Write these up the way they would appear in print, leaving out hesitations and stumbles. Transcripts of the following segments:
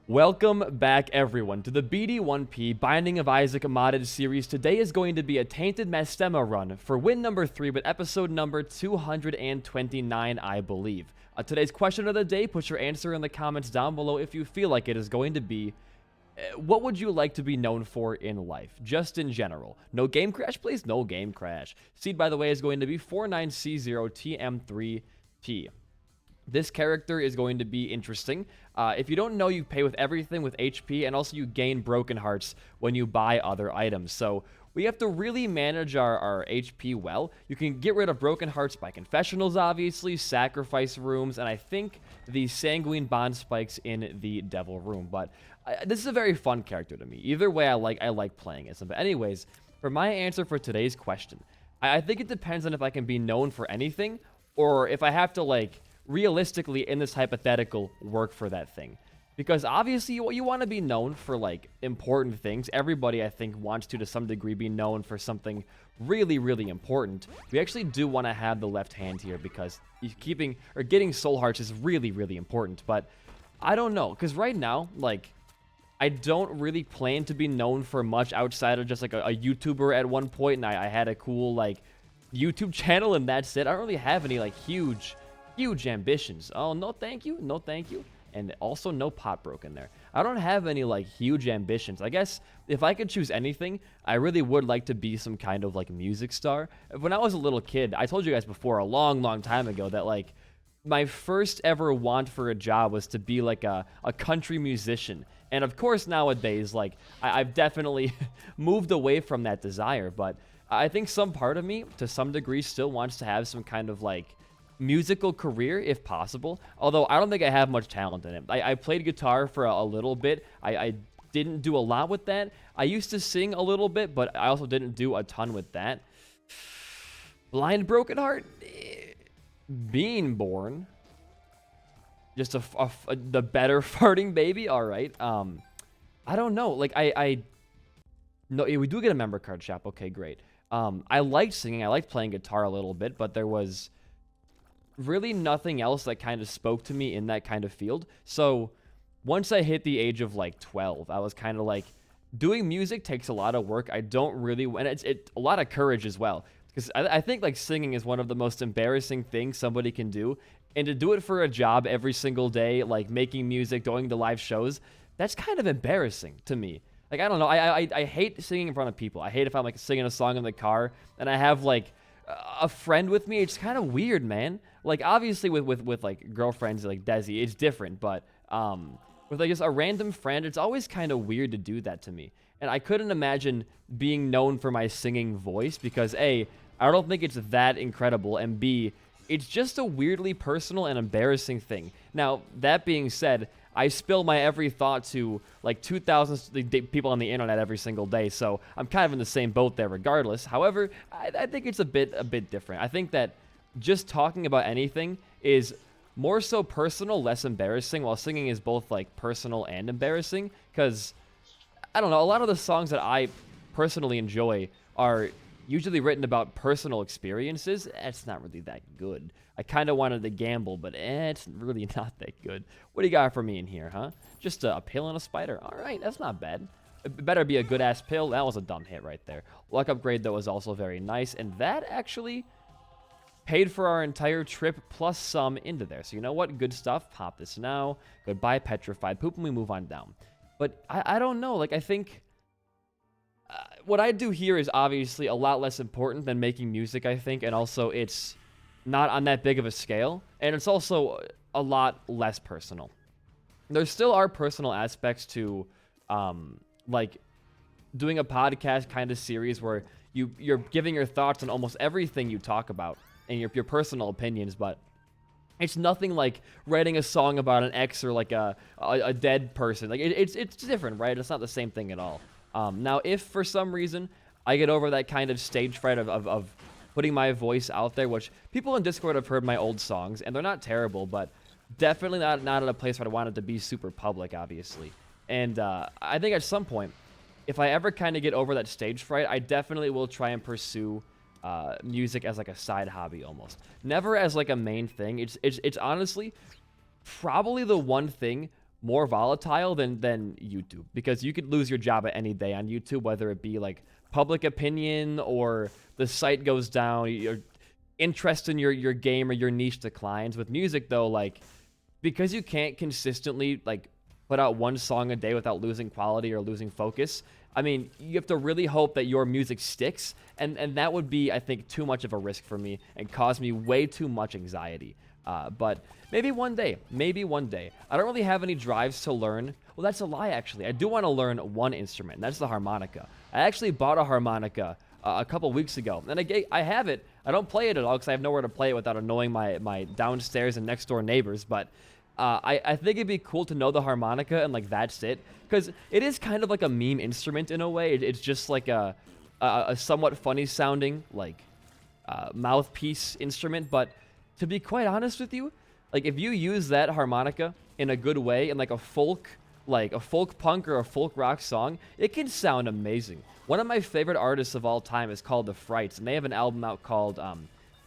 Welcome back, everyone, to the BD1P Binding of Isaac modded series. Today is going to be a Tainted Mastema run for win number 3, but episode number 229, I believe. Today's question of the day, put your answer in the comments down below if you feel like it is going to be, what would you like to be known for in life, just in general? No game crash, please? No game crash. Seed, by the way, is going to be 49C0TM3T. This character is going to be interesting. If you don't know, you pay with everything with HP, and also you gain broken hearts when you buy other items. So we have to really manage our HP well. You can get rid of broken hearts by confessionals, obviously, sacrifice rooms, and I think the sanguine bond spikes in the devil room. But this is a very fun character to me. Either way, I like playing as him. But anyways, for my answer for today's question, I think it depends on if I can be known for anything, or if I have to, like, realistically, in this hypothetical, work for that thing. Because obviously you want to be known for, like, important things. Everybody, I think, wants to some degree be known for something really, really important. We actually do want to have the left hand here because getting soul hearts is really, really important. But I don't know, because right now, like, I don't really plan to be known for much outside of just like a YouTuber at one point, and I had a cool, like, YouTube channel, and that's it. I don't really have any, like, huge ambitions. Oh, no thank you, no thank you. And also no pot broken there. I don't have any, like, huge ambitions. I guess if I could choose anything, I really would like to be some kind of, like, music star. When I was a little kid, I told you guys before a long time ago that, like, my first ever want for a job was to be like a country musician. And of course nowadays, like, I've definitely moved away from that desire, but I think some part of me to some degree still wants to have some kind of, like, musical career if possible, although I don't think I have much talent in it. I played guitar for a little bit. I didn't do a lot with that. I used to sing a little bit, but I also didn't do a ton with that. Blind broken heart, being born, just the better farting baby. All right. I don't know, like, no, we do get a member card shop. Okay, great. I liked singing, I liked playing guitar a little bit, but there was really nothing else that kind of spoke to me in that kind of field. So once I hit the age of, like, 12, I was kind of like, doing music takes a lot of work. I don't really, and it's a lot of courage as well, because I think, like, singing is one of the most embarrassing things somebody can do, and to do it for a job every single day, like making music, going to live shows, that's kind of embarrassing to me. Like, I don't know, I hate singing in front of people. I hate if I'm, like, singing a song in the car and I have, like, a friend with me. It's kind of weird, man. Like, obviously with like girlfriends like Desi, it's different, but with, like, just a random friend, it's always kind of weird to do that to me. And I couldn't imagine being known for my singing voice because A, I don't think it's that incredible, and B, it's just a weirdly personal and embarrassing thing. Now, that being said, I spill my every thought to, like, 2,000 people on the internet every single day, so I'm kind of in the same boat there regardless. However, I think it's a bit different. I think that just talking about anything is more so personal, less embarrassing, while singing is both, like, personal and embarrassing, because, I don't know, a lot of the songs that I personally enjoy are usually written about personal experiences. It's not really that good. I kind of wanted to gamble, but it's really not that good. What do you got for me in here, huh? Just a pill and a spider. All right, that's not bad. It better be a good-ass pill. That was a dumb hit right there. Luck upgrade, though, was also very nice, and that actually paid for our entire trip plus some into there. So you know what? Good stuff. Pop this now. Goodbye, petrified poop, and we move on down. But I don't know. Like, I think what I do here is obviously a lot less important than making music, I think, and also it's not on that big of a scale, and it's also a lot less personal. There still are personal aspects to, like, doing a podcast kind of series where you're giving your thoughts on almost everything you talk about and your personal opinions, but it's nothing like writing a song about an ex or, like, a dead person. Like, it's different, right? It's not the same thing at all. Now, if for some reason I get over that kind of stage fright of putting my voice out there, which people in Discord have heard my old songs, and they're not terrible, but definitely not at a place where I want it to be super public, obviously. And I think at some point, if I ever kind of get over that stage fright, I definitely will try and pursue music as, like, a side hobby almost. Never as, like, a main thing. It's honestly probably the one thing more volatile than YouTube, because you could lose your job at any day on YouTube, whether it be like public opinion or the site goes down, your interest in your game or your niche declines. With music though, like, because you can't consistently like put out one song a day without losing quality or losing focus, I mean, you have to really hope that your music sticks, and that would be, I think, too much of a risk for me and cause me way too much anxiety. But maybe one day. Maybe one day. I don't really have any drives to learn. Well, that's a lie, actually. I do want to learn one instrument, and that's the harmonica. I actually bought a harmonica a couple weeks ago, and I have it. I don't play it at all because I have nowhere to play it without annoying my downstairs and next door neighbors, but I think it'd be cool to know the harmonica and, like, that's it. Because it is kind of like a meme instrument in a way. It's just like a somewhat funny sounding, like, mouthpiece instrument. But to be quite honest with you, like, if you use that harmonica in a good way, in like a folk punk or a folk rock song, it can sound amazing. One of my favorite artists of all time is called The Frights, and they have an album out called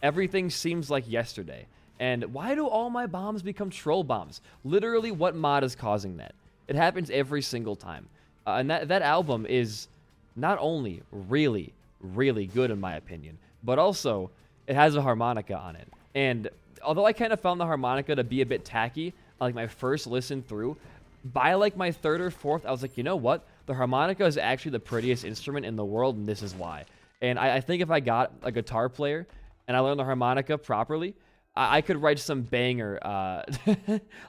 Everything Seems Like Yesterday. And why do all my bombs become troll bombs? Literally, what mod is causing that? It happens every single time. And that album is not only really, really good in my opinion, but also it has a harmonica on it. And although I kind of found the harmonica to be a bit tacky, like my first listen through, by like my third or fourth, I was like, you know what? The harmonica is actually the prettiest instrument in the world, and this is why. And I think if I got a guitar player and I learned the harmonica properly, I could write some banger,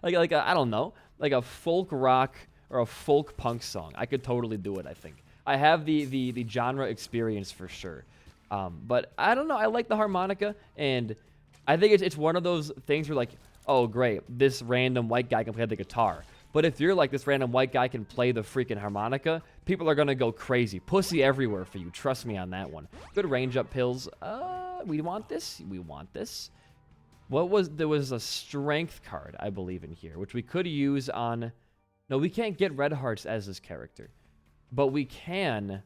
like I don't know, like a folk rock or a folk punk song. I could totally do it, I think. I have the genre experience for sure. But I don't know, I like the harmonica, and I think it's one of those things where, like, oh great, this random white guy can play the guitar. But if you're like, this random white guy can play the freaking harmonica, people are gonna go crazy. Pussy everywhere for you, trust me on that one. Good range up pills. We want this? We want this. There was a strength card, I believe, in here, which we could use on... No, we can't get red hearts as this character. But we can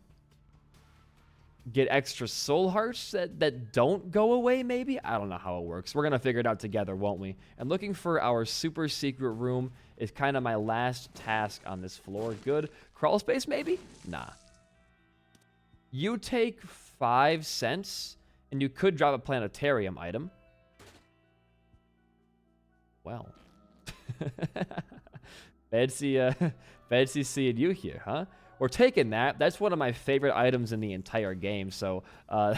get extra soul hearts that don't go away, maybe? I don't know how it works. We're going to figure it out together, won't we? And looking for our super secret room is kind of my last task on this floor. Good. Crawl space, maybe? Nah. You take 5 cents, and you could drop a planetarium item. Well, fancy seeing you here, huh? We're taking that. That's one of my favorite items in the entire game. So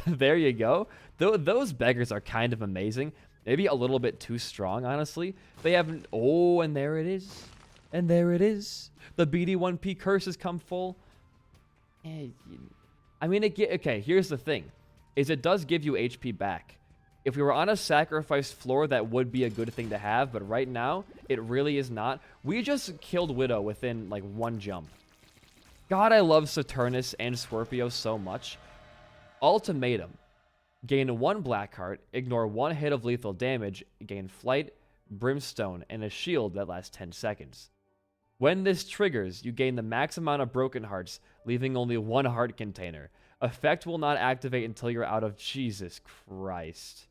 there you go. Those beggars are kind of amazing. Maybe a little bit too strong, honestly. They haven't. Oh, and there it is. And there it is. The BD1P curse has come full. I mean, okay. Here's the thing: is it does give you HP back. If we were on a sacrifice floor, that would be a good thing to have, but right now, it really is not. We just killed Widow within, like, one jump. God, I love Saturnus and Scorpio so much. Ultimatum. Gain 1 black heart, ignore 1 hit of lethal damage, gain flight, brimstone, and a shield that lasts 10 seconds. When this triggers, you gain the max amount of broken hearts, leaving only 1 heart container. Effect will not activate until you're out of... Jesus Christ.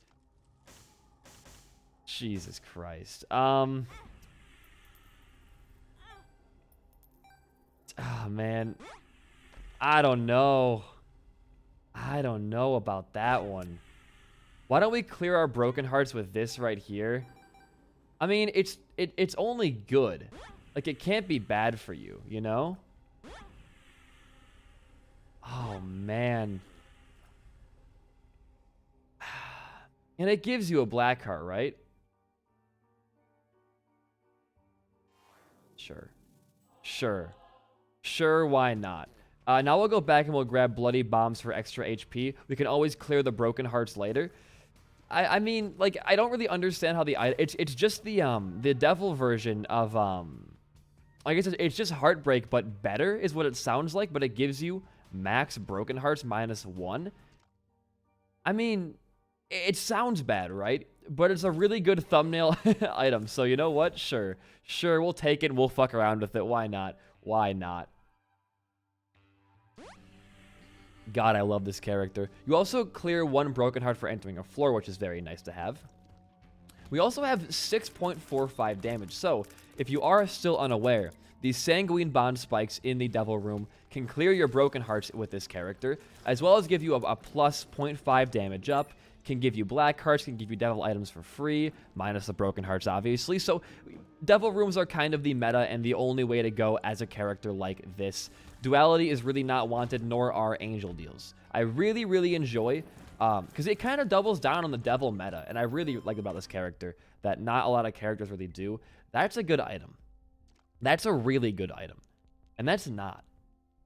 Jesus Christ. Oh, man. I don't know. I don't know about that one. Why don't we clear our broken hearts with this right here? I mean, it's only good. Like, it can't be bad for you, you know? Oh, man. And it gives you a black heart, right? Sure, why not? Now we'll go back and we'll grab bloody bombs for extra HP. We can always clear the broken hearts later. I mean, like, I don't really understand how it's just the devil version of I guess it's just Heartbreak, but better is what it sounds like, but it gives you max broken hearts -1. I mean, it sounds bad, right? But it's a really good thumbnail item. So you know what? Sure, we'll take it. We'll fuck around with it. Why not? God, I love this character. You also clear 1 broken heart for entering a floor, which is very nice to have. We also have 6.45 damage. So if you are still unaware, these Sanguine Bond spikes in the Devil Room can clear your Broken Hearts with this character, as well as give you a plus 0.5 damage up, can give you Black Hearts, can give you Devil items for free, minus the Broken Hearts, obviously. So Devil Rooms are kind of the meta and the only way to go as a character like this. Duality is really not wanted, nor are Angel Deals. I really, really enjoy, because it kind of doubles down on the Devil meta, and I really like about this character that not a lot of characters really do. That's a good item. That's a really good item. And that's not.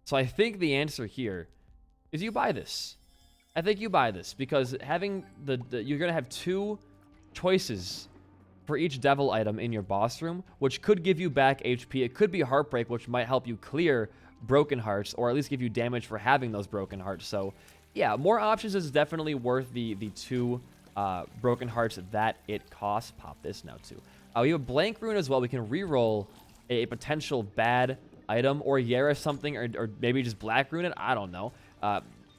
So I think the answer here is you buy this. I think you buy this because having you're going to have 2 choices for each Devil item in your boss room, which could give you back HP. It could be Heartbreak, which might help you clear Broken Hearts, or at least give you damage for having those Broken Hearts. So yeah, more options is definitely worth the 2 Broken Hearts that it costs. Pop this now too. We have a Blank Rune as well. We can reroll a potential bad item, or Yara something, or maybe just Black Rune it. I don't know.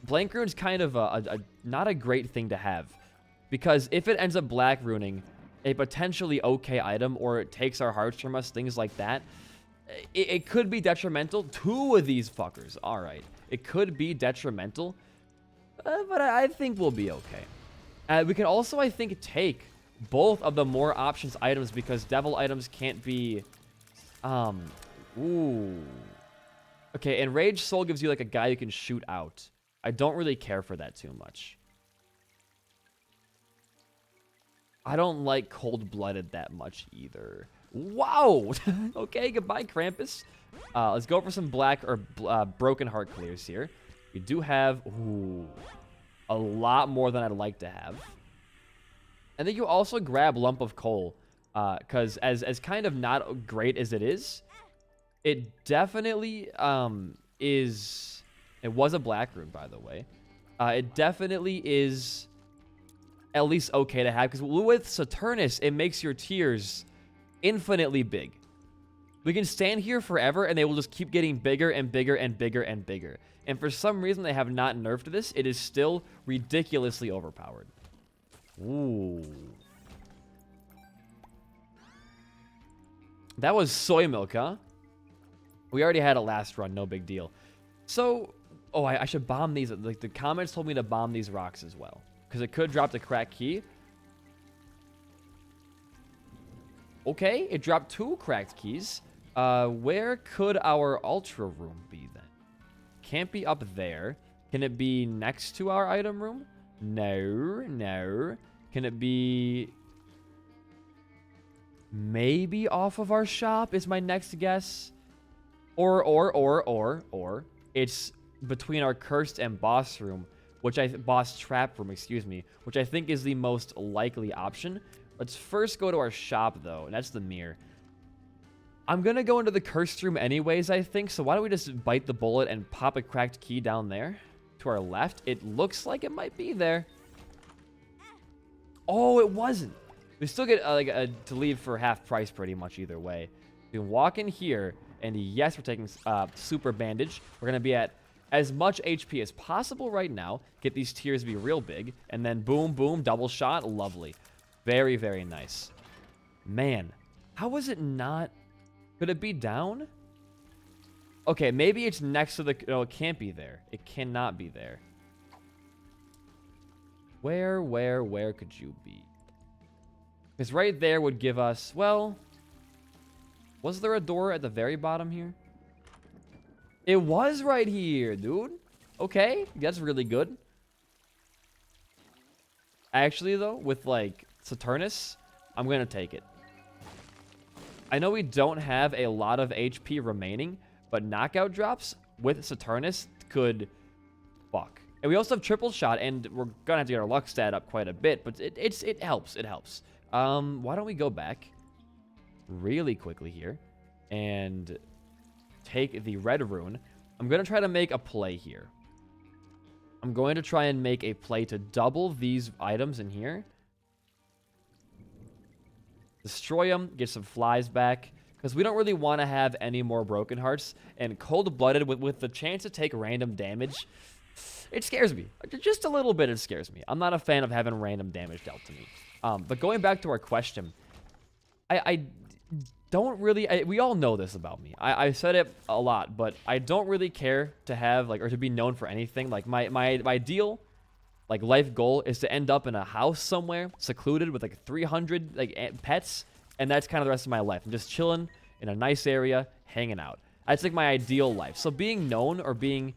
Blank Rune's kind of not a great thing to have, because if it ends up Black Runing a potentially okay item, or it takes our hearts from us, things like that, it could be detrimental. 2 of these fuckers. All right. It could be detrimental, but I think we'll be okay. We can also, I think, take both of the more options items, because Devil items can't be... Ooh. Okay, Enraged Soul gives you like a guy you can shoot out. I don't really care for that too much. I don't like Cold-Blooded that much either. Wow! Okay, goodbye, Krampus. Let's go for some black or Broken Heart clears here. We do have a lot more than I'd like to have. And then you also grab Lump of Coal, because as kind of not great as it is, it definitely is... It was a Black Rune, by the way. It definitely is at least okay to have, because with Saturnus, it makes your tiers infinitely big. We can stand here forever, and they will just keep getting bigger and bigger and bigger and bigger. And for some reason, they have not nerfed this. It is still ridiculously overpowered. Ooh. That was Soy Milk, huh? We already had a last run, no big deal. So, oh, I should bomb these. Like, the comments told me to bomb these rocks as well, because it could drop the cracked key. Okay, it dropped 2 cracked keys. Where could our Ultra Room be then? Can't be up there. Can it be next to our item room? No, no. Can it be maybe off of our shop is my next guess? Or it's between our cursed and boss room, boss trap room, excuse me, which I think is the most likely option. Let's first go to our shop though, and that's the mirror. I'm gonna go into the cursed room anyways, I think, so why don't we just bite the bullet and pop a cracked key down there to our left? It looks like it might be there. Oh, it wasn't. We still get to leave for half price pretty much either way. We can walk in here, and yes, we're taking super bandage. We're gonna be at as much HP as possible right now. Get these tiers to be real big, and then boom, boom, double shot. Lovely. Very, very nice. Man, how was it not? Could it be down? Okay, maybe it's next to the... No, it can't be there. It cannot be there. Where could you be? Because right there would give us... Well, was there a door at the very bottom here? It was right here, dude. Okay, that's really good. Actually, though, with, like, Saturnus, I'm going to take it. I know we don't have a lot of HP remaining, but knockout drops with Saturnus could fuck. And we also have triple shot, and we're going to have to get our luck stat up quite a bit, but it helps. It helps. Why don't we go back really quickly here and take the red rune. I'm going to try to make a play here. I'm going to try and make a play to double these items in here. Destroy them, get some flies back, because we don't really want to have any more Broken Hearts. And Cold-Blooded, with the chance to take random damage, it scares me. Just a little bit, it scares me. I'm not a fan of having random damage dealt to me. But going back to our question, I don't really, we all know this about me. I said it a lot, but I don't really care to have, like, or to be known for anything. Like, my ideal, like, life goal is to end up in a house somewhere, secluded with, like, 300, like, pets, and that's kind of the rest of my life. I'm just chilling in a nice area, hanging out. That's, like, my ideal life. So being known or being,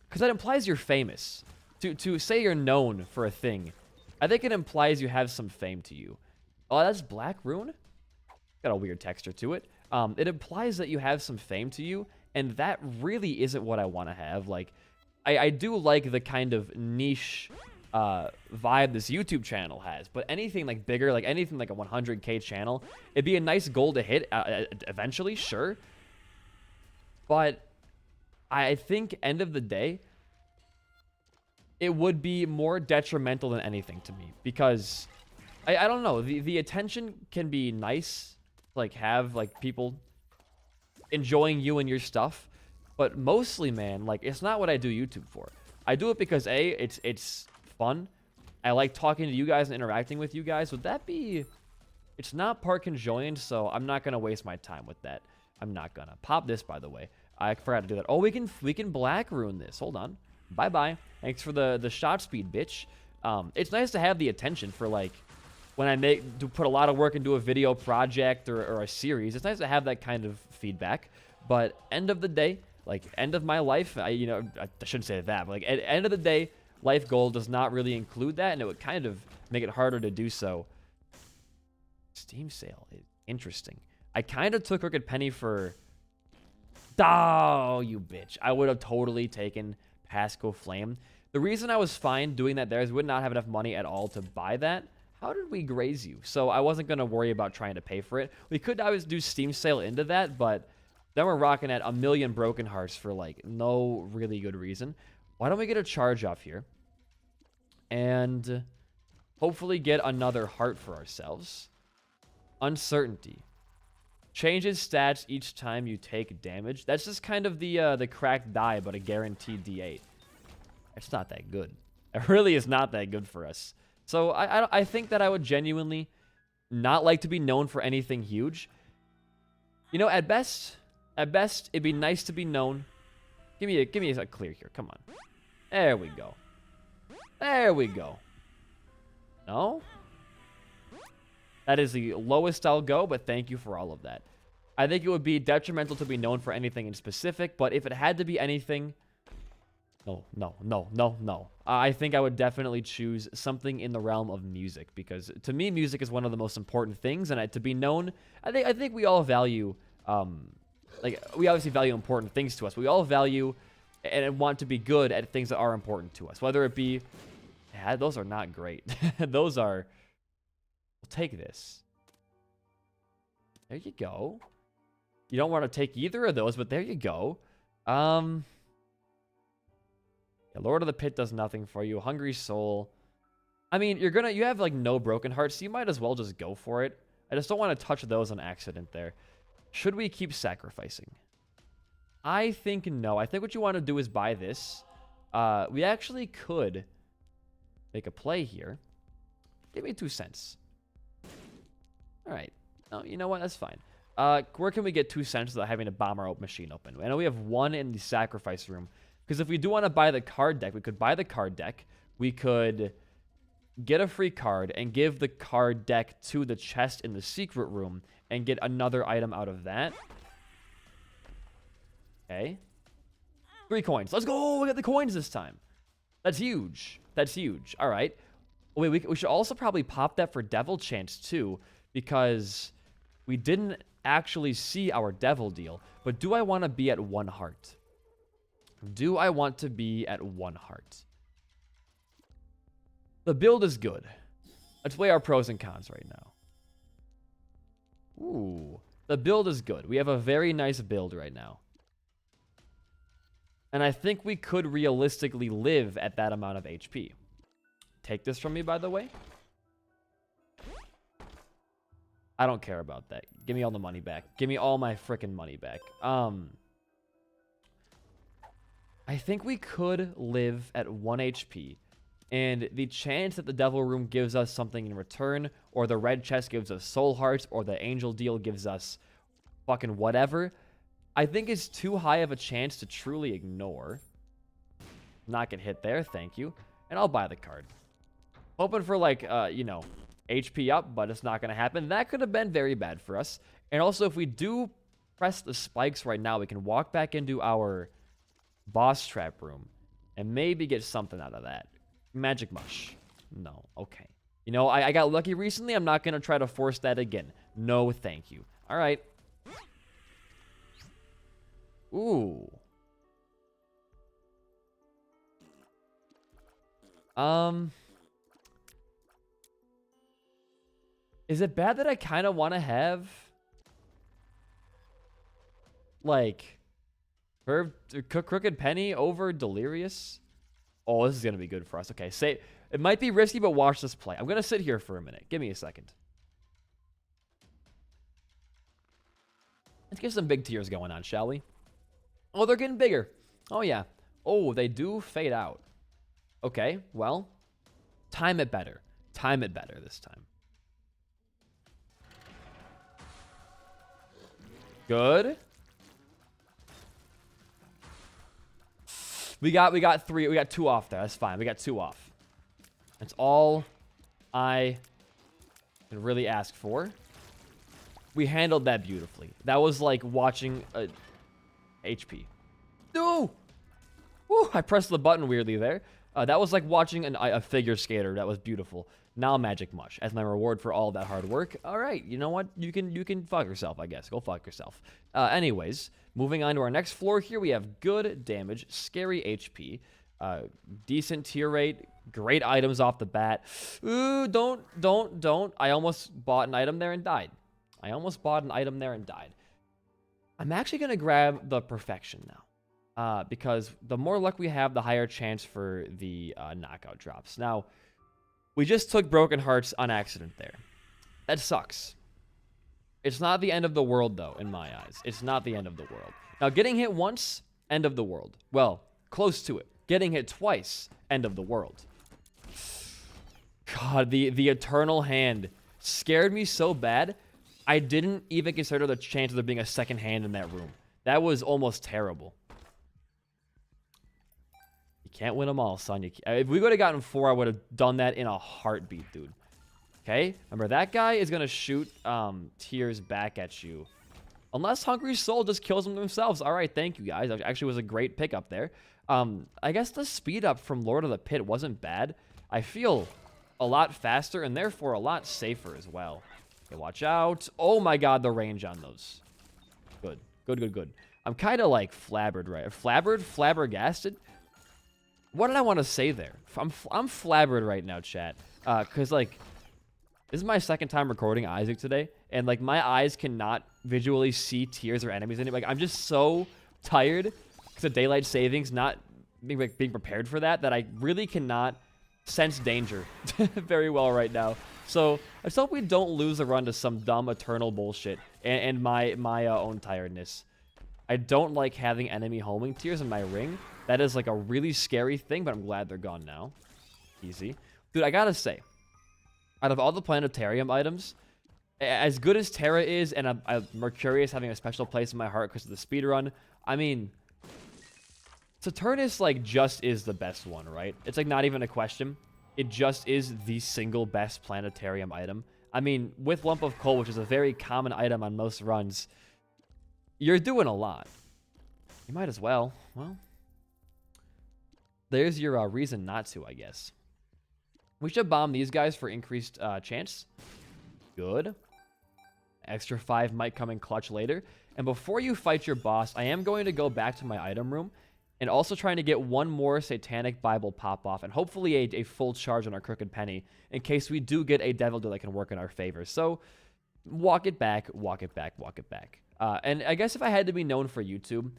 because that implies you're famous. To say you're known for a thing, I think it implies you have some fame to you. Oh, that's Black Rune? Got a weird texture to it. It implies that you have some fame to you, and that really isn't what I want to have. Like, I do like the kind of niche vibe this YouTube channel has, but anything like bigger, like anything like a 100K channel, it'd be a nice goal to hit eventually, sure. But I think end of the day, it would be more detrimental than anything to me, because I don't know, the attention can be nice, like have like people enjoying you and your stuff, but mostly, man, like it's not what I do YouTube for. I do it because A, it's fun. I like talking to you guys and interacting with you guys. Would that be, it's not part conjoined, so I'm not gonna waste my time with that. I'm not gonna pop this, by the way. I forgot to do that. Oh, we can Black Rune this. Hold on. Bye-bye. Thanks for the shot speed, bitch. It's nice to have the attention for, like, when I put a lot of work into a video project or a series. It's nice to have that kind of feedback. But end of the day, like, end of my life, I shouldn't say that, but, like, at end of the day, life goal does not really include that, and it would kind of make it harder to do so. Steam sale. Interesting. I kind of took Crooked Penny for... Oh, you bitch. I would have totally taken Pasco Flame. The reason I was fine doing that there is we would not have enough money at all to buy that. How did we graze you? So I wasn't going to worry about trying to pay for it. We could always do Steam sale into that, but then we're rocking at 1,000,000 broken hearts for, like, no really good reason. Why don't we get a charge off here? And hopefully get another heart for ourselves. Uncertainty. Changes stats each time you take damage. That's just kind of the cracked die, but a guaranteed D8. It's not that good. It really is not that good for us. So I think that I would genuinely not like to be known for anything huge. You know, at best, it'd be nice to be known. Give me a clear here. Come on. There we go. There we go. No? That is the lowest I'll go, but thank you for all of that. I think it would be detrimental to be known for anything in specific, but if it had to be anything... No. I think I would definitely choose something in the realm of music, because to me, music is one of the most important things, and to be known, I think we all value, like, we obviously value important things to us. We all value and want to be good at things that are important to us, whether it be... Yeah, those are not great. Those are... We'll take this. There you go. You don't want to take either of those, but there you go. Yeah, Lord of the Pit does nothing for you. Hungry Soul. I mean, you have, like, no broken hearts, so you might as well just go for it. I just don't want to touch those on accident there. Should we keep sacrificing? I think no. I think what you want to do is buy this. We actually could make a play here. Give me 2 cents. All right. Oh, you know what? That's fine. Where can we get 2 cents without having to bomb our machine open? I know we have 1 in the sacrifice room. Because if we do want to buy the card deck, we could buy the card deck. We could get a free card and give the card deck to the chest in the secret room and get another item out of that. Okay. 3 coins. Let's go! We got the coins this time. That's huge. That's huge. All right. Wait, we should also probably pop that for Devil Chance too, because we didn't actually see our Devil deal. But do I want to be at 1 heart? Do I want to be at 1 heart? The build is good. Let's weigh our pros and cons right now. Ooh. The build is good. We have a very nice build right now. And I think we could realistically live at that amount of HP. Take this from me, by the way. I don't care about that. Give me all the money back. Give me all my freaking money back. I think we could live at 1 HP And the chance that the devil room gives us something in return, or the red chest gives us soul hearts, or the angel deal gives us fucking whatever, I think is too high of a chance to truly ignore. Not get hit there, thank you. And I'll buy the card. Hoping for like, you know, HP up, but it's not going to happen. That could have been very bad for us. And also, if we do press the spikes right now, we can walk back into our boss trap room and maybe get something out of that. Magic mush. No, okay. You know, I got lucky recently. I'm not going to try to force that again. No, thank you. All right. Ooh. Is it bad that I kind of want to have like Crooked Penny over Delirious? Oh, this is gonna be good for us. Okay, say it might be risky, but watch this play. I'm gonna sit here for a minute. Give me a second. Let's get some big tiers going on, shall we? Oh, they're getting bigger. Oh yeah. Oh, they do fade out. Okay, well, time it better. Time it better this time. Good. We got three. We got two off there. That's fine. We got two off. That's all I can really ask for. We handled that beautifully. That was like watching a HP. No! Woo, I pressed the button weirdly there. That was like watching a figure skater. That was beautiful. Now Magic Mush as my reward for all that hard work. All right, you know what? You can fuck yourself, I guess. Go fuck yourself. Anyways, moving on to our next floor here, we have good damage, scary HP, decent tier rate, great items off the bat. Ooh, don't. I almost bought an item there and died. I'm actually going to grab the Perfection now. Because the more luck we have, the higher chance for the knockout drops. Now, we just took Broken Hearts on accident there. That sucks. It's not the end of the world, though, in my eyes. It's not the end of the world. Now, getting hit once, end of the world. Well, close to it. Getting hit twice, end of the world. God, the Eternal Hand scared me so bad, I didn't even consider the chance of there being a second hand in that room. That was almost terrible. Can't win them all, son. If we would have gotten 4, I would have done that in a heartbeat, dude. Okay? Remember, that guy is going to shoot tears back at you. Unless Hungry Soul just kills them themselves. All right, thank you, guys. That actually was a great pickup there. I guess the speed up from Lord of the Pit wasn't bad. I feel a lot faster and therefore a lot safer as well. Okay, watch out. Oh, my God, the range on those. Good. I'm kind of like flabbered, right? Flabbergasted? What did I want to say there? I'm flabbered right now, chat. Because, like, this is my second time recording Isaac today. And, like, my eyes cannot visually see tears or enemies in it. Like, I'm just so tired because of daylight savings, not being prepared for that I really cannot sense danger very well right now. So, I just hope we don't lose a run to some dumb eternal bullshit and my own tiredness. I don't like having enemy homing tears in my ring. That is like a really scary thing, but I'm glad they're gone now. Easy. Dude, I gotta say, out of all the planetarium items, as good as Terra is, and Mercurius having a special place in my heart because of the speedrun, I mean, Saturnus, like, just is the best one, right? It's, like, not even a question. It just is the single best planetarium item. I mean, with Lump of Coal, which is a very common item on most runs, you're doing a lot. You might as well. Well, there's your reason not to, I guess. We should bomb these guys for increased chance. Good. Extra 5 might come in clutch later. And before you fight your boss, I am going to go back to my item room and also trying to get one more Satanic Bible pop-off and hopefully a full charge on our Crooked Penny in case we do get a Devil Deal that can work in our favor. So, walk it back. And I guess if I had to be known for YouTube,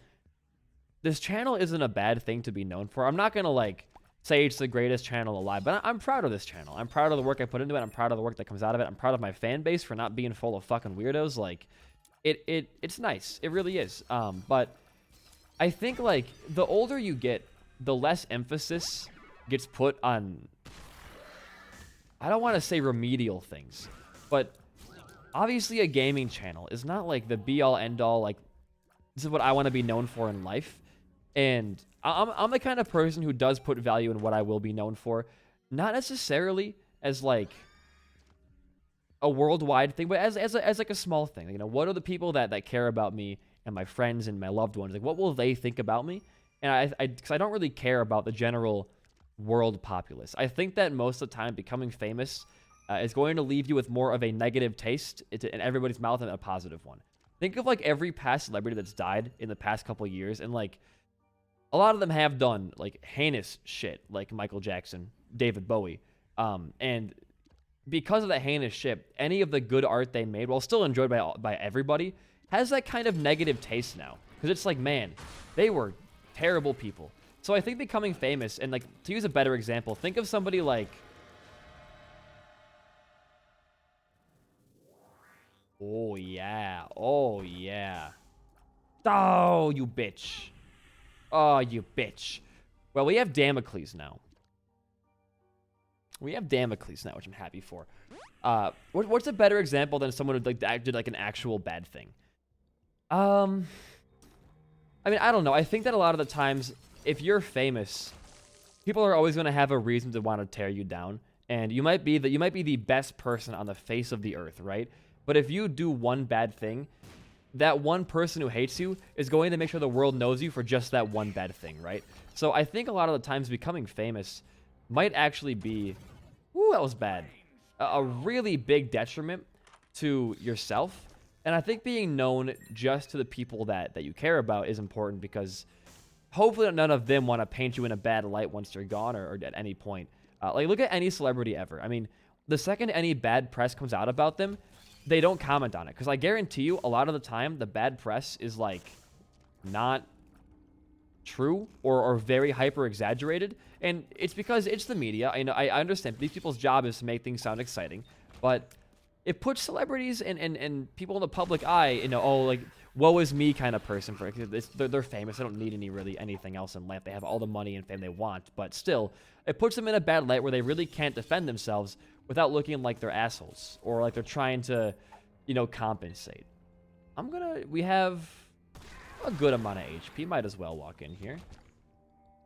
this channel isn't a bad thing to be known for. I'm not going to, like, say it's the greatest channel alive, but I'm proud of this channel. I'm proud of the work I put into it. I'm proud of the work that comes out of it. I'm proud of my fan base for not being full of fucking weirdos. Like, it's nice. It really is. But I think, like, the older you get, the less emphasis gets put on, I don't want to say remedial things, but obviously a gaming channel is not like the be all end all, like this is what I want to be known for in life. And I'm the kind of person who does put value in what I will be known for, not necessarily as like a worldwide thing, but as like a small thing. You know, what are the people that care about me and my friends and my loved ones? Like, what will they think about me? And because I don't really care about the general world populace. I think that most of the time becoming famous is going to leave you with more of a negative taste in everybody's mouth than a positive one. Think of like every past celebrity that's died in the past couple of years, and like a lot of them have done like heinous shit, like Michael Jackson, David Bowie, and because of that heinous shit, any of the good art they made, while still enjoyed by everybody, has that kind of negative taste now. Because it's like, man, they were terrible people. So I think becoming famous, and like to use a better example, think of somebody like, oh yeah, oh yeah, oh you bitch, oh you bitch. Well, we have Damocles now. We have Damocles now, which I'm happy for. What's a better example than someone who like did like an actual bad thing? I mean, I don't know. I think that a lot of the times, if you're famous, people are always going to have a reason to want to tear you down, and you might be the best person on the face of the earth, right? But if you do one bad thing, that one person who hates you is going to make sure the world knows you for just that one bad thing, right? So I think a lot of the times becoming famous might actually be, ooh, that was bad, a really big detriment to yourself. And I think being known just to the people that you care about is important, because hopefully none of them want to paint you in a bad light once you're gone, or at any point. Like, look at any celebrity ever. I mean, the second any bad press comes out about them, they don't comment on it. Because I guarantee you, a lot of the time, the bad press is, like, not true or very hyper exaggerated. And it's because it's the media. I understand these people's job is to make things sound exciting, but it puts celebrities and people in the public eye, oh, like, woe is me kind of person. They're famous. They don't need anything else in life. They have all the money and fame they want, but still, it puts them in a bad light where they really can't defend themselves without looking like they're assholes or like they're trying to, compensate. We have a good amount of HP. Might as well walk in here.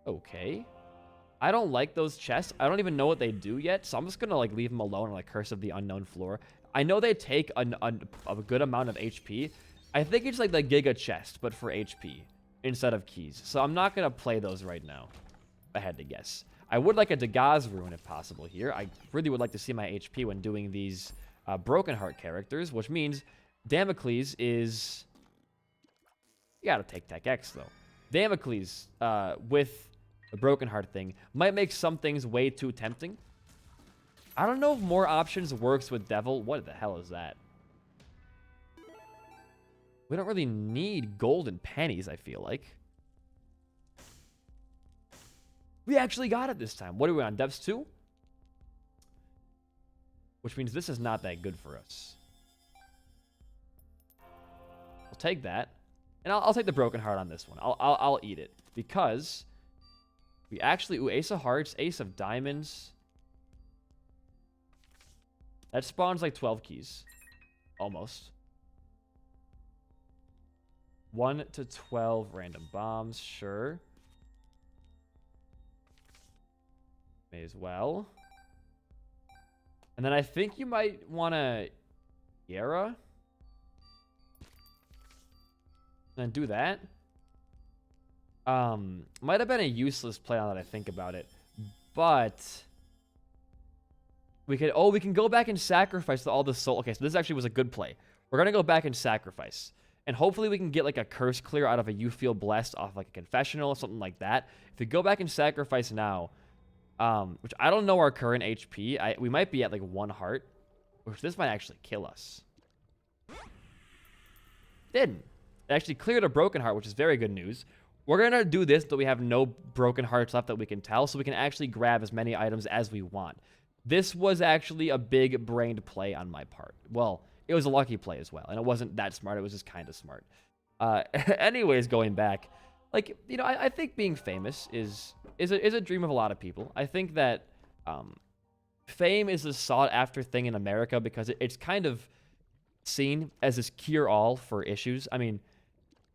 Okay. I don't like those chests. I don't even know what they do yet, so I'm just gonna like leave them alone on like Curse of the Unknown Floor. I know they take a good amount of HP. I think it's like the Giga chest, but for HP instead of keys. So I'm not gonna play those right now. I had to guess. I would like a Dagaz rune if possible here. I really would like to see my HP when doing these Broken Heart characters, which means Damocles is... You gotta take Tech X though. Damocles with the Broken Heart thing might make some things way too tempting. I don't know if more options works with Devil. What the hell is that? We don't really need golden pennies, I feel like. We actually got it this time. What are we on? Devs 2? Which means this is not that good for us. I'll take that. And I'll take the Broken Heart on this one. I'll eat it. Because we actually... Ooh, Ace of Hearts, Ace of Diamonds. That spawns like 12 keys. Almost. 1 to 12 random bombs. Sure. May as well. And then I think you might want to... Yara? And do that. Might have been a useless play now that I think about it. But... we can go back and sacrifice all the soul. Okay, so this actually was a good play. We're going to go back and sacrifice. And hopefully we can get like a curse clear out of a You Feel Blessed off like a confessional or something like that. If we go back and sacrifice now, which I don't know our current HP. We might be at like 1 heart, which this might actually kill us. Didn't. It actually cleared a Broken Heart, which is very good news. We're going to do this until we have no Broken Hearts left that we can tell, so we can actually grab as many items as we want. This was actually a big brained play on my part. Well, it was a lucky play as well, and it wasn't that smart. It was just kind of smart. Anyways, going back, like, you know, I think being famous is a dream of a lot of people. I think that fame is a sought after thing in America because it's kind of seen as this cure all for issues. I mean,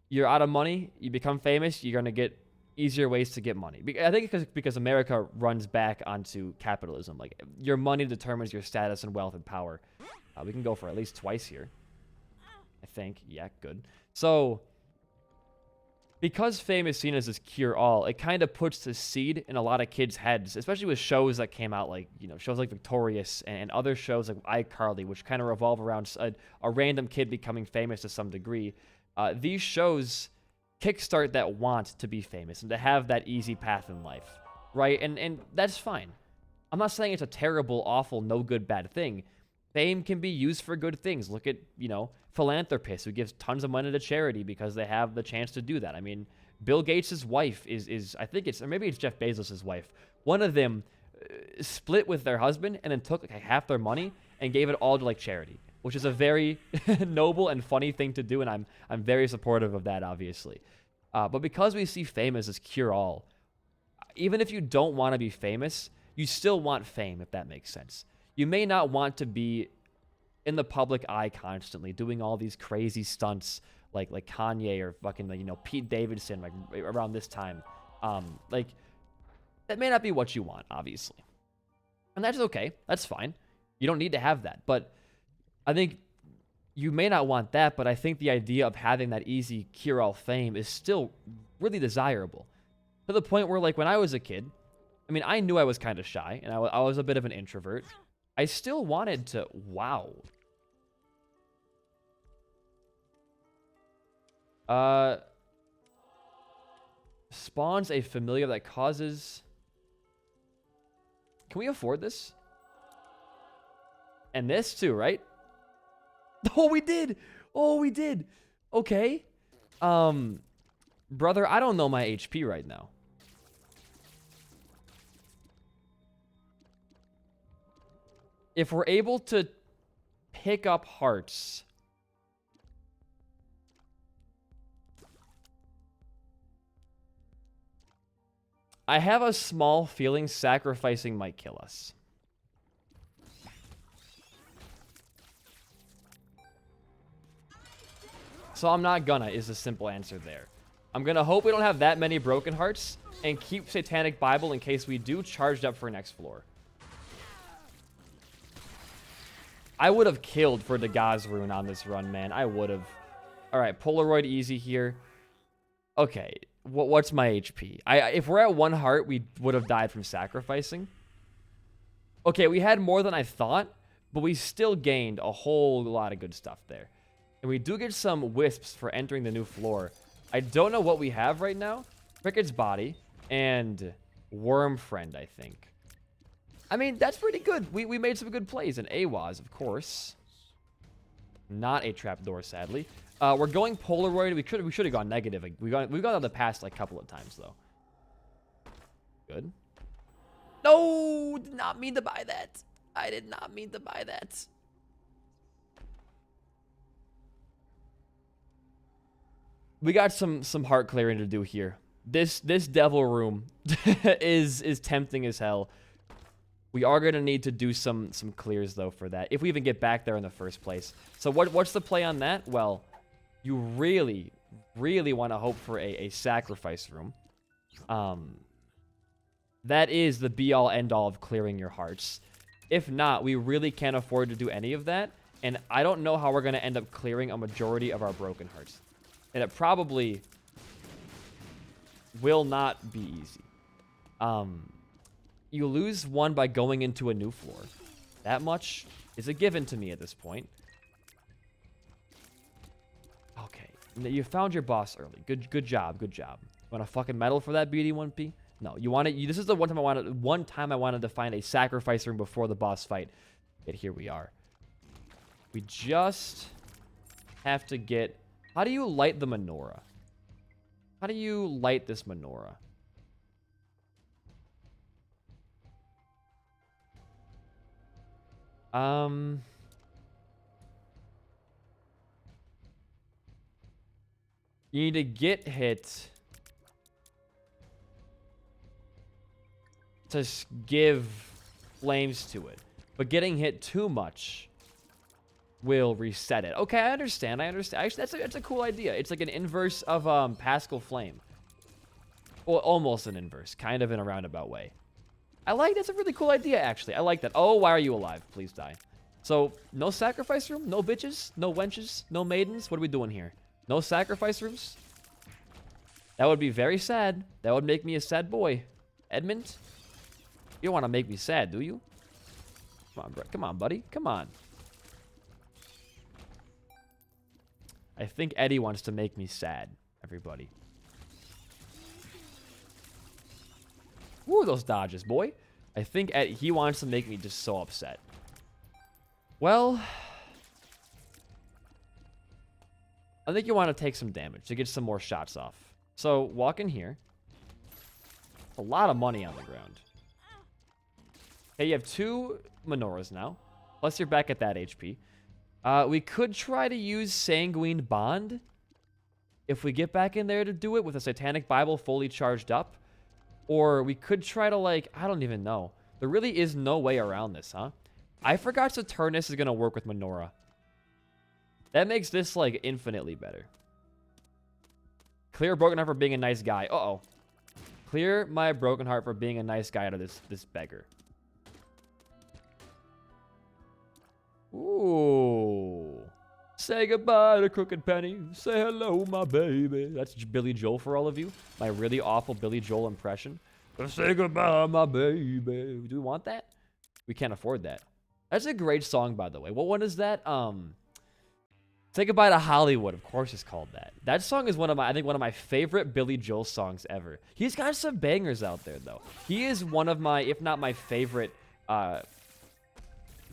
you're out of money, you become famous, you're gonna get easier ways to get money. I think because America runs back onto capitalism. Like, your money determines your status and wealth and power. We can go for at least twice here, I think. Yeah, good. So, because fame is seen as this cure-all, it kind of puts the seed in a lot of kids' heads, especially with shows that came out, like, you know, shows like Victorious and other shows like iCarly, which kind of revolve around a random kid becoming famous to some degree. These shows kickstart that want to be famous and to have that easy path in life, right? And that's fine. I'm not saying it's a terrible, awful, no good, bad thing. Fame can be used for good things. Look at, you know, philanthropists who gives tons of money to charity because they have the chance to do that. I mean, Bill Gates' wife is I think it's, or maybe it's Jeff Bezos' wife. One of them split with their husband and then took like half their money and gave it all to like charity, which is a very noble and funny thing to do, and I'm very supportive of that, obviously. But because we see fame as this cure-all, even if you don't want to be famous, you still want fame, if that makes sense. You may not want to be in the public eye constantly, doing all these crazy stunts like Kanye or fucking, you know, Pete Davidson, like around this time. Like, that may not be what you want, obviously, and that's okay. That's fine. You don't need to have that, but I think you may not want that. But I think the idea of having that easy cure-all fame is still really desirable, to the point where, like, when I was a kid, I mean, I knew I was kind of shy and I was a bit of an introvert. I still wanted to, wow. Spawns a familiar that causes... Can we afford this? And this too, right? Oh, we did! Oh, we did! Okay. Brother, I don't know my HP right now. If we're able to pick up hearts... I have a small feeling sacrificing might kill us. So I'm not gonna, is the simple answer there. I'm gonna hope we don't have that many broken hearts and keep Satanic Bible in case we do, charged up for next floor. I would have killed for the Gaz rune on this run, man. I would have. All right, Polaroid easy here. Okay, what's my HP? If we're at 1 heart, we would have died from sacrificing. Okay, we had more than I thought, but we still gained a whole lot of good stuff there. And we do get some wisps for entering the new floor. I don't know what we have right now. Cricket's Body and Worm Friend, I think. I mean, that's pretty good. We made some good plays. And AWAS, of course. Not a trapdoor, sadly. We're going Polaroid. We should have gone negative. We've gone on the past like couple of times, though. Good. No! Did not mean to buy that. I did not mean to buy that. We got some heart clearing to do here. This devil room is tempting as hell. We are going to need to do some clears, though, for that, if we even get back there in the first place. So what's the play on that? Well, you really, really want to hope for a sacrifice room. That is the be-all, end-all of clearing your hearts. If not, we really can't afford to do any of that, and I don't know how we're going to end up clearing a majority of our broken hearts. And it probably will not be easy. You lose 1 by going into a new floor. That much is a given to me at this point. Okay. You found your boss early. Good job. Good job. Want a fucking medal for that, BD1P? No. You want to... This is the one time I wanted to find a sacrifice room before the boss fight. Yet here we are. We just have to get... How do you light the menorah? How do you light this menorah? You need to get hit to give flames to it. But getting hit too much will reset it. Okay, I understand. Actually, that's a cool idea. It's like an inverse of Pascal Flame. Well, almost an inverse. Kind of in a roundabout way. That's a really cool idea, actually. I like that. Oh, why are you alive? Please die. So, no sacrifice room? No bitches? No wenches? No maidens? What are we doing here? No sacrifice rooms? That would be very sad. That would make me a sad boy. Edmund? You don't want to make me sad, do you? Come on, bro. Come on, buddy. Come on. I think Eddie wants to make me sad, everybody. Ooh, those dodges, boy. I think he wants to make me just so upset. Well, I think you want to take some damage to get some more shots off. So, walk in here. A lot of money on the ground. Okay, you have 2 menorahs now. Plus, you're back at that HP. We could try to use Sanguine Bond. If we get back in there to do it with a Satanic Bible fully charged up. Or we could try to, like, I don't even know. There really is no way around this, huh? I forgot Saturnus is going to work with Menorah. That makes this, like, infinitely better. Clear Broken Heart for being a nice guy. Uh-oh. Clear my Broken Heart for being a nice guy to this beggar. Ooh. Say goodbye to Crooked Penny. Say hello, my baby. That's Billy Joel for all of you. My really awful Billy Joel impression. Say goodbye, my baby. Do we want that? We can't afford that. That's a great song, by the way. What one is that? Say Goodbye to Hollywood. Of course it's called that. That song is one of my favorite Billy Joel songs ever. He's got some bangers out there, though. He is one of my, if not my favorite,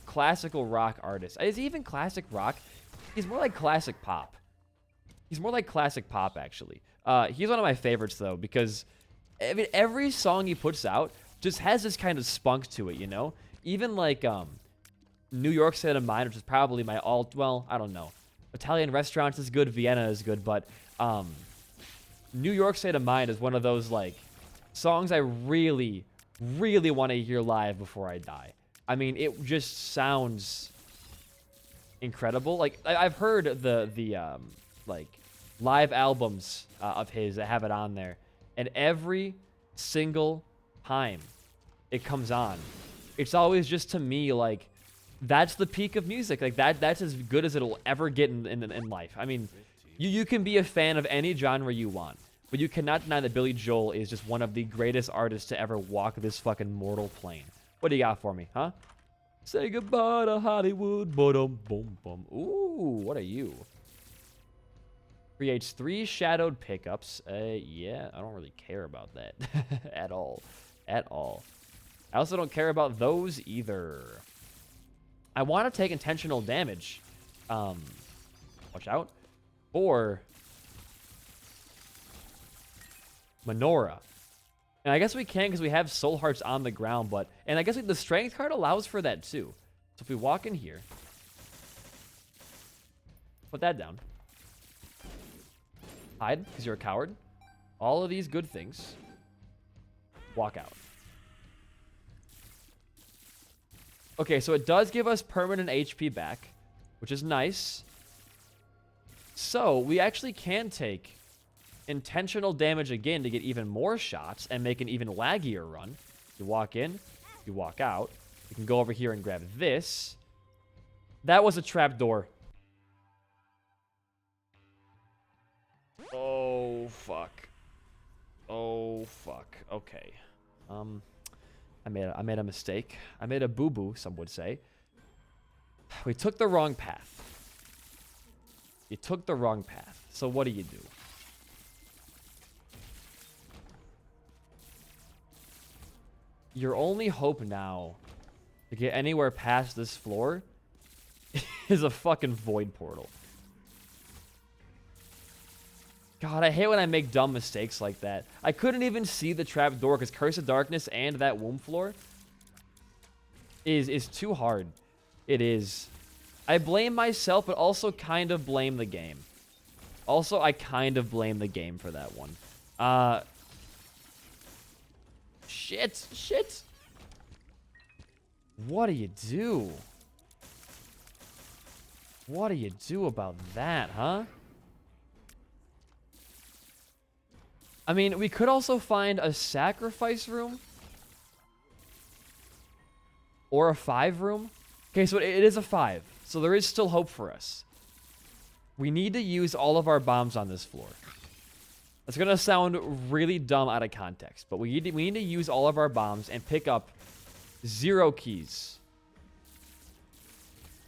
classical rock artists. Is he even classic rock? He's more like classic pop. He's more like classic pop, actually. He's one of my favorites, though, because I mean, every song he puts out just has this kind of spunk to it, you know? Even like New York State of Mind, which is probably my well, I don't know. Italian Restaurants is good, Vienna is good, but New York State of Mind is one of those, like, songs I really, really want to hear live before I die. I mean, it just sounds incredible. Like, I've heard the like live albums of his that have it on there, and every single time it comes on, it's always just, to me, like, that's the peak of music. Like, that's as good as it'll ever get in life. I mean, you can be a fan of any genre you want, but you cannot deny that Billy Joel is just one of the greatest artists to ever walk this fucking mortal plane. What do you got for me, huh? Say goodbye to Hollywood. Boom, boom, boom. Ooh, what are you? Creates 3 shadowed pickups. Yeah, I don't really care about that at all. At all. I also don't care about those either. I want to take intentional damage. Watch out. Or Menorah. And I guess we can because we have soul hearts on the ground, but... And I guess the strength card allows for that too. So if we walk in here... Put that down. Hide, because you're a coward. All of these good things. Walk out. Okay, so it does give us permanent HP back, which is nice. So, we actually can take intentional damage again to get even more shots and make an even laggier run. You walk in, you walk out. You can go over here and grab this. That was a trap door. Oh, fuck. Oh, fuck. Okay. I made a mistake. I made a boo-boo, some would say. We took the wrong path. You took the wrong path. So what do? Your only hope now to get anywhere past this floor is a fucking void portal. God, I hate when I make dumb mistakes like that. I couldn't even see the trap door because Curse of Darkness and that womb floor is too hard. It is. I blame myself, but also kind of blame the game. Also, I kind of blame the game for that one. Shit. Shit. Shit. What do you do? What do you do about that, huh? I mean, we could also find a sacrifice room. Or a 5 room. Okay, so it is a 5. So there is still hope for us. We need to use all of our bombs on this floor. That's going to sound really dumb out of context. But we need to use all of our bombs and pick up 0 keys.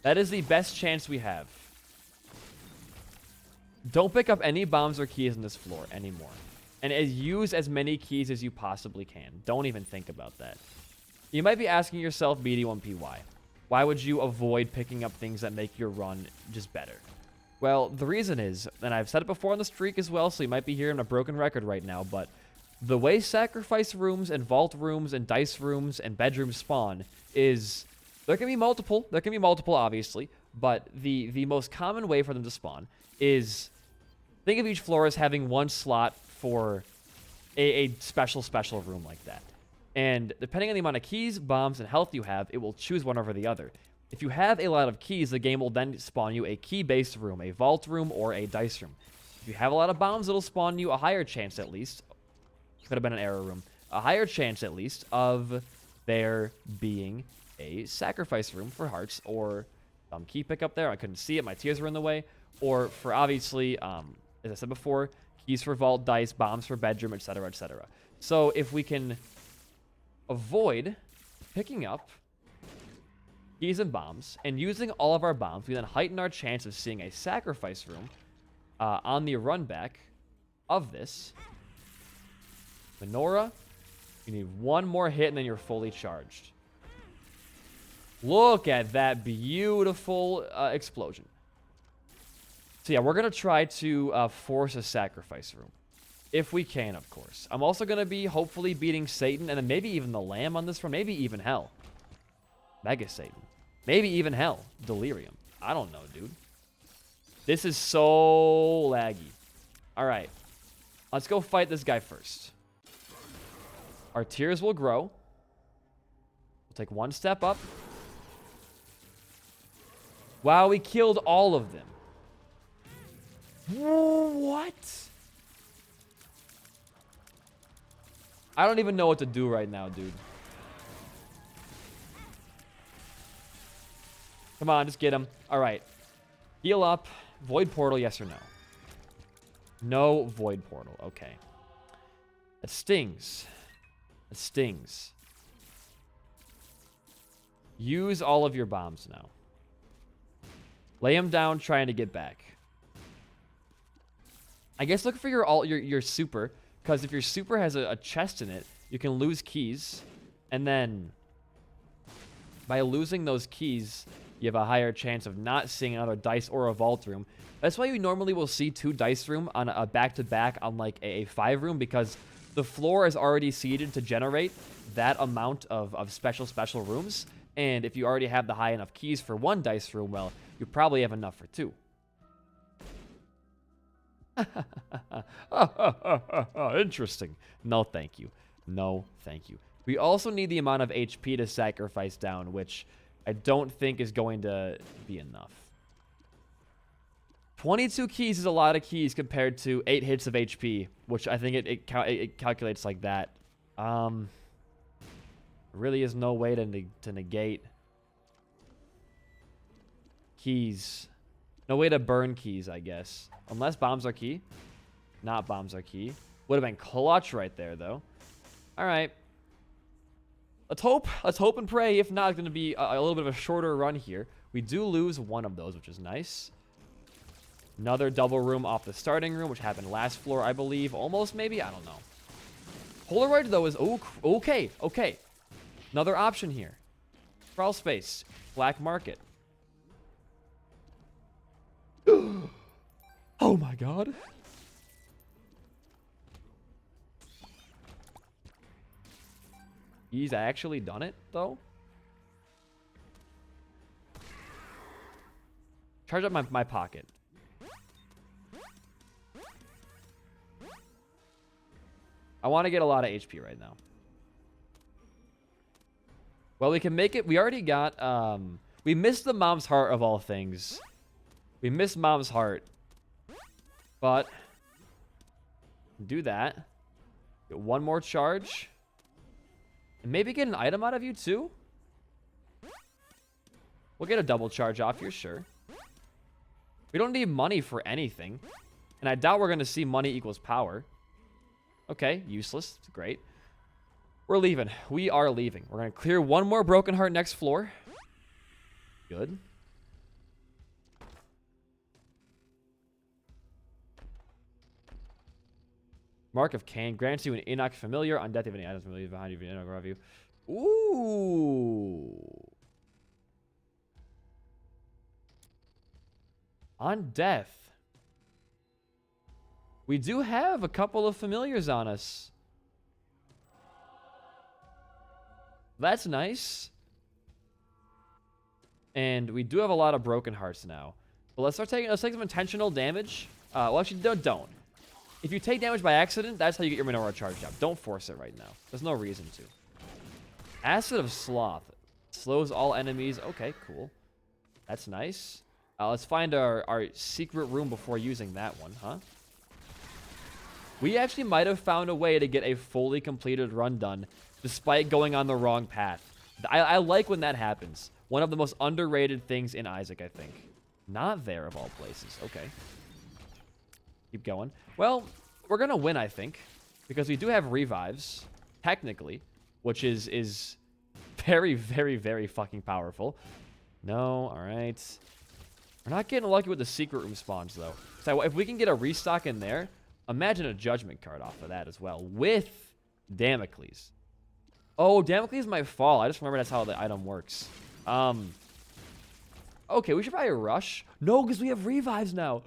That is the best chance we have. Don't pick up any bombs or keys on this floor anymore. And use as many keys as you possibly can. Don't even think about that. You might be asking yourself, BD1P, why would you avoid picking up things that make your run just better? Well, the reason is, and I've said it before on the streak as well, so you might be hearing a broken record right now, but the way sacrifice rooms and vault rooms and dice rooms and bedrooms spawn is, there can be multiple, obviously, but the most common way for them to spawn is, think of each floor as having one slot for a special room like that. And depending on the amount of keys, bombs, and health you have, it will choose one over the other. If you have a lot of keys, the game will then spawn you a key-based room, a vault room, or a dice room. If you have a lot of bombs, it'll spawn you a higher chance, at least. Could have been an error room. A higher chance, at least, of there being a sacrifice room for hearts, or some key pickup there. I couldn't see it. My tears were in the way. Or for, obviously, as I said before, keys for vault, dice, bombs for bedroom, etc., etc. So if we can avoid picking up keys and bombs and using all of our bombs, we then heighten our chance of seeing a sacrifice room on the run back of this. Menorah, you need one more hit and then you're fully charged. Look at that beautiful explosion. So yeah, we're going to try to force a sacrifice room. If we can, of course. I'm also going to be hopefully beating Satan and then maybe even the Lamb on this one. Maybe even Hell. Mega Satan. Maybe even Hell. Delirium. I don't know, dude. This is so laggy. All right. Let's go fight this guy first. Our tears will grow. We'll take one step up. Wow, we killed all of them. What? I don't even know what to do right now, dude. Come on, just get him. All right. Heal up. Void portal, yes or no? No void portal. Okay. That stings. That stings. Use all of your bombs now. Lay him down trying to get back. I guess look for your super. Because if your super has a chest in it, you can lose keys. And then, by losing those keys, you have a higher chance of not seeing another dice or a vault room. That's why you normally will see 2 dice room on a back-to-back on like a 5 room. Because the floor is already seeded to generate that amount of special rooms. And if you already have the high enough keys for 1 dice room, well, you probably have enough for 2. Interesting. No, thank you. No, thank you. We also need the amount of HP to sacrifice down, which I don't think is going to be enough. 22 keys is a lot of keys compared to 8 hits of HP, which I think it calculates like that. Really is no way to negate keys. No way to burn keys, I guess. Unless bombs are key. Not bombs are key. Would have been clutch right there, though. All right. Let's hope and pray. If not, it's going to be a little bit of a shorter run here. We do lose one of those, which is nice. Another double room off the starting room, which happened last floor, I believe. Almost, maybe? I don't know. Polaroid, though, is... Oh, okay, okay. Another option here. Crawl space. Black market. Oh my god. He's actually done it, though. Charge up my pocket. I want to get a lot of HP right now. Well, we can make it. We already got, we missed the Mom's Heart of all things. We missed Mom's Heart. But, do that. Get one more charge. And maybe get an item out of you, too? We'll get a double charge off here, sure. We don't need money for anything. And I doubt we're going to see money equals power. Okay, useless. It's great. We're leaving. We are leaving. We're going to clear one more broken heart next floor. Good. Mark of Cain grants you an Enoch familiar on death of any items familiar behind you. Enoch above you. Ooh. On death. We do have a couple of familiars on us. That's nice. And we do have a lot of broken hearts now. But let's take some intentional damage. Well, actually, don't. If you take damage by accident, that's how you get your Menorah charged up. Don't force it right now. There's no reason to. Acid of Sloth. Slows all enemies. Okay, cool. That's nice. Let's find our secret room before using that one, huh? We actually might have found a way to get a fully completed run done despite going on the wrong path. I like when that happens. One of the most underrated things in Isaac, I think. Not there, of all places. Okay. Keep going. Well, we're going to win, I think, because we do have revives, technically, which is very, very, very fucking powerful. No, all right. We're not getting lucky with the secret room spawns, though. So if we can get a restock in there, imagine a judgment card off of that as well, with Damocles. Oh, Damocles might fall. I just remember that's how the item works. Okay, we should probably rush. No, because we have revives now.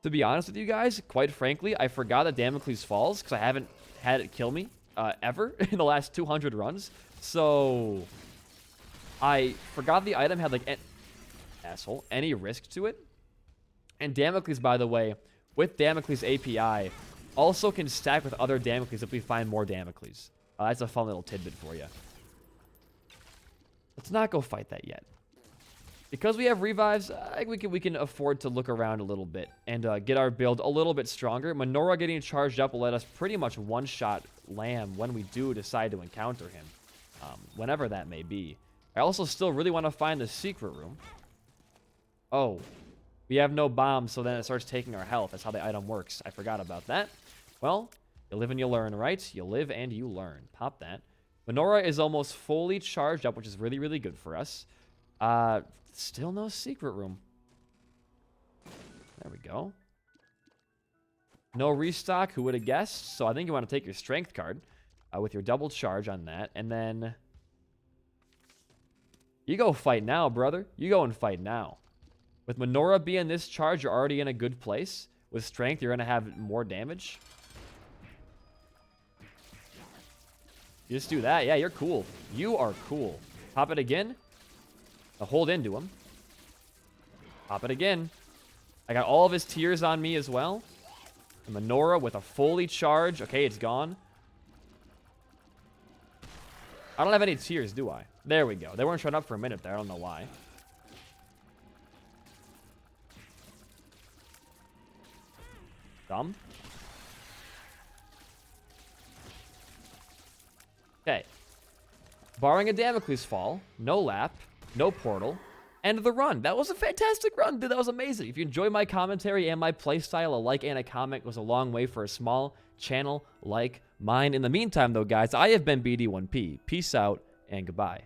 To be honest with you guys, quite frankly, I forgot that Damocles falls because I haven't had it kill me ever in the last 200 runs. So I forgot the item had like any risk to it. And Damocles, by the way, with Damocles API, also can stack with other Damocles if we find more Damocles. That's a fun little tidbit for you. Let's not go fight that yet. Because we have revives, I think we can afford to look around a little bit and get our build a little bit stronger. Menorah getting charged up will let us pretty much one-shot Lamb when we do decide to encounter him, whenever that may be. I also still really want to find the secret room. Oh, we have no bombs, so then it starts taking our health. That's how the item works. I forgot about that. Well, you live and you learn, right? You live and you learn. Pop that. Menorah is almost fully charged up, which is really, really good for us. Still no secret room. There we go. No restock. Who would have guessed? So I think you want to take your strength card with your double charge on that. And then you go fight now, brother. You go and fight now. With Menorah being this charge, you're already in a good place. With strength, you're going to have more damage. You just do that. Yeah, you're cool. You are cool. Pop it again. I'll hold into him. Pop it again. I got all of his tears on me as well. And Menorah with a fully charge. Okay, it's gone. I don't have any tears, do I? There we go. They weren't showing up for a minute there. I don't know why. Dumb. Okay. Barring a Damocles fall, no lap, no portal, and the run. That was a fantastic run, dude. That was amazing. If you enjoy my commentary and my playstyle, a like and a comment goes a long way for a small channel like mine. In the meantime, though, guys, I have been BD1P. Peace out and goodbye.